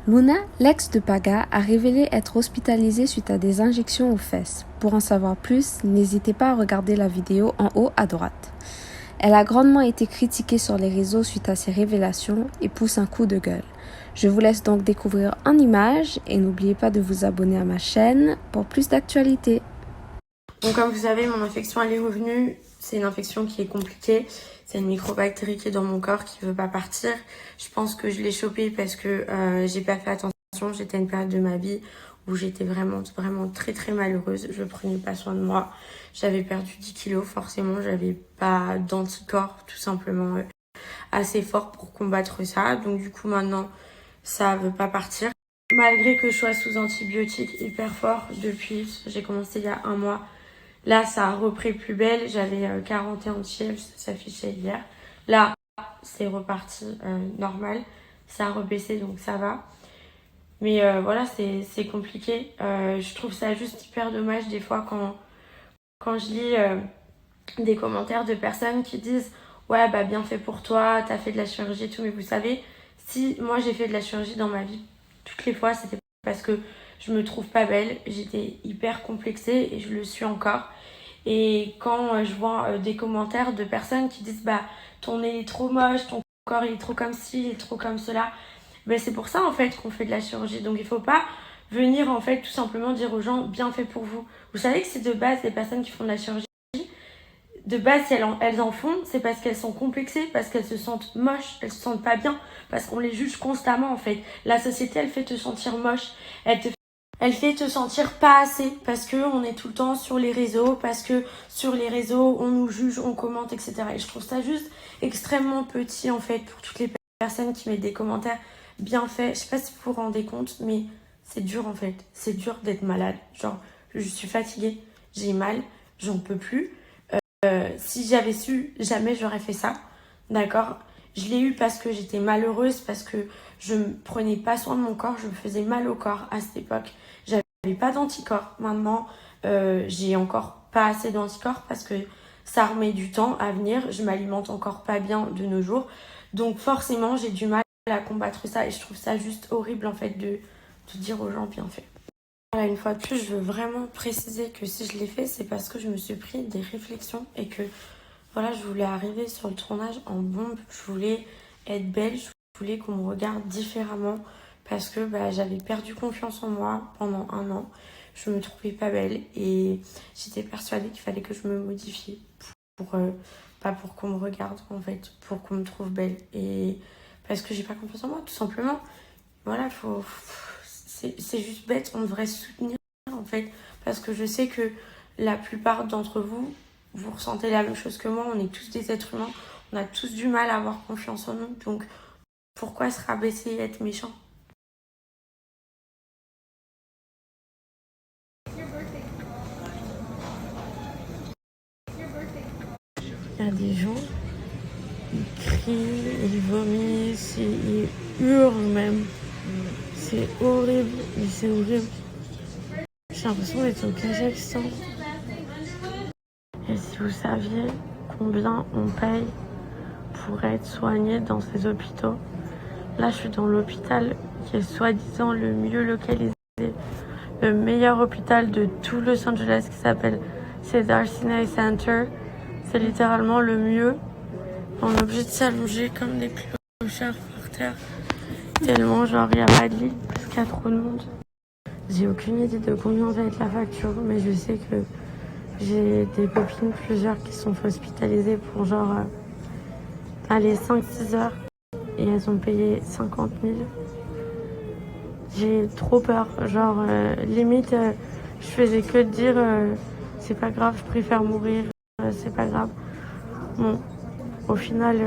Luna, l'ex de Paga, a révélé être hospitalisée suite à des injections aux fesses. Pour en savoir plus, n'hésitez pas à regarder la vidéo en haut à droite. Elle a grandement été critiquée sur les réseaux suite à ses révélations et pousse un coup de gueule. Je vous laisse donc découvrir en images et n'oubliez pas de vous abonner à ma chaîne pour plus d'actualités. Donc comme vous savez, mon infection elle est revenue. C'est une infection qui est compliquée. C'est une microbactérie qui est dans mon corps qui veut pas partir. Je pense que je l'ai chopée parce que j'ai pas fait attention. J'étais à une période de ma vie où j'étais vraiment très malheureuse. Je prenais pas soin de moi. J'avais perdu 10 kilos. Forcément, j'avais pas d'anticorps tout simplement assez fort pour combattre ça. Donc du coup maintenant, ça veut pas partir. Malgré que je sois sous antibiotiques hyper fort depuis, j'ai commencé il y a un mois. Là, ça a repris plus belle. J'avais 41 chiffres, ça s'affichait hier. Là, c'est reparti normal. Ça a rebaissé, donc ça va. Mais voilà, c'est compliqué. Je trouve ça juste hyper dommage des fois quand je lis des commentaires de personnes qui disent « Ouais, bah bien fait pour toi, t'as fait de la chirurgie et tout. » Mais vous savez, si moi j'ai fait de la chirurgie dans ma vie, toutes les fois, c'était parce que je me trouve pas belle. J'étais hyper complexée et je le suis encore. Et quand je vois des commentaires de personnes qui disent bah ton nez est trop moche, ton corps il est trop comme ci, il est trop comme cela, ben c'est pour ça en fait qu'on fait de la chirurgie. Donc il faut pas venir en fait tout simplement dire aux gens bien fait pour vous. Vous savez que c'est de base les personnes qui font de la chirurgie, de base si elles en font, c'est parce qu'elles sont complexées, parce qu'elles se sentent moches, elles se sentent pas bien, parce qu'on les juge constamment en fait. La société elle fait te sentir moche, elle fait te sentir pas assez parce que on est tout le temps sur les réseaux, parce que sur les réseaux on nous juge, on commente, etc. Et je trouve ça juste extrêmement petit en fait pour toutes les personnes qui mettent des commentaires bien faits. Je sais pas si vous vous rendez compte, mais c'est dur en fait. C'est dur d'être malade. Genre, je suis fatiguée, j'ai mal, j'en peux plus. Si j'avais su, jamais j'aurais fait ça. D'accord ? Je l'ai eu parce que j'étais malheureuse, parce que je ne prenais pas soin de mon corps, je me faisais mal au corps à cette époque. J'avais pas d'anticorps. Maintenant, j'ai encore pas assez d'anticorps parce que ça remet du temps à venir. Je m'alimente encore pas bien de nos jours. Donc forcément, j'ai du mal à combattre ça et je trouve ça juste horrible en fait de dire aux gens bien fait. Voilà, une fois de plus, je veux vraiment préciser que si je l'ai fait, c'est parce que je me suis pris des réflexions et que voilà, je voulais arriver sur le tournage en bombe, je voulais être belle, je voulais qu'on me regarde différemment parce que j'avais perdu confiance en moi pendant un an. Je me trouvais pas belle et j'étais persuadée qu'il fallait que je me modifie pas pour qu'on me regarde en fait, pour qu'on me trouve belle et parce que j'ai pas confiance en moi tout simplement. Voilà, c'est juste bête, on devrait se soutenir en fait parce que je sais que la plupart d'entre vous, vous ressentez la même chose que moi, on est tous des êtres humains, on a tous du mal à avoir confiance en nous, donc pourquoi se rabaisser et être méchant? Il y a des gens, ils crient, ils vomissent, ils hurlent même. C'est horrible, mais c'est horrible. J'ai l'impression d'être au Kazakhstan. Et si vous saviez combien on paye pour être soigné dans ces hôpitaux. Là, je suis dans l'hôpital qui est soi-disant le mieux localisé, le meilleur hôpital de tout Los Angeles qui s'appelle Cedars-Sinai Center. C'est littéralement le mieux. On est obligé de s'allonger comme des clochards par terre. Tellement, genre, il n'y a pas de lit parce qu'il y a trop de monde. J'ai aucune idée de combien va être la facture, mais je sais que j'ai des copines, plusieurs, qui sont hospitalisées pour genre, allez, 5-6 heures. Et elles ont payé 50 000. J'ai trop peur. Genre, limite, je faisais que de dire c'est pas grave, je préfère mourir, c'est pas grave. Bon, au final,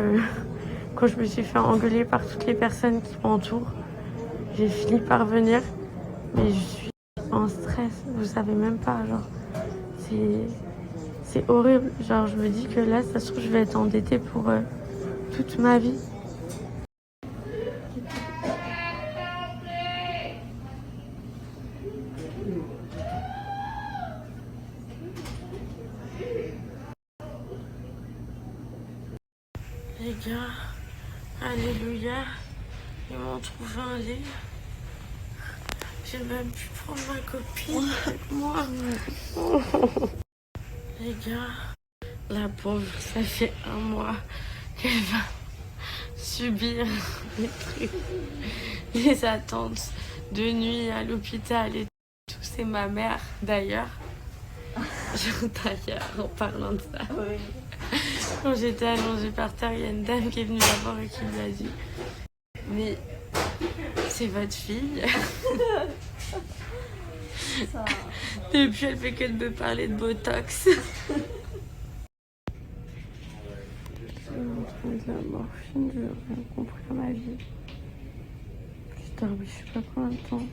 quand je me suis fait engueuler par toutes les personnes qui m'entourent, j'ai fini par venir. Mais je suis en stress, vous savez même pas. Genre, c'est horrible. Genre, je me dis que là, ça se trouve, je vais être endettée pour toute ma vie. Les gars, alléluia, ils m'ont trouvé un lit. J'ai même pu prendre ma copine avec moi. Les gars, la pauvre, ça fait 1 mois qu'elle va subir les trucs, les attentes de nuit à l'hôpital et tout. C'est ma mère d'ailleurs. D'ailleurs, en parlant de ça. Oui. Quand j'étais allongée par terre, il y a une dame qui est venue la voir et qui lui a dit « Mais c'est votre fille ?» Ça... Depuis, elle fait que de me parler de Botox. Je vais me prendre de la morphine, je n'ai rien compris à ma vie. Putain, mais je sais pas combien de temps.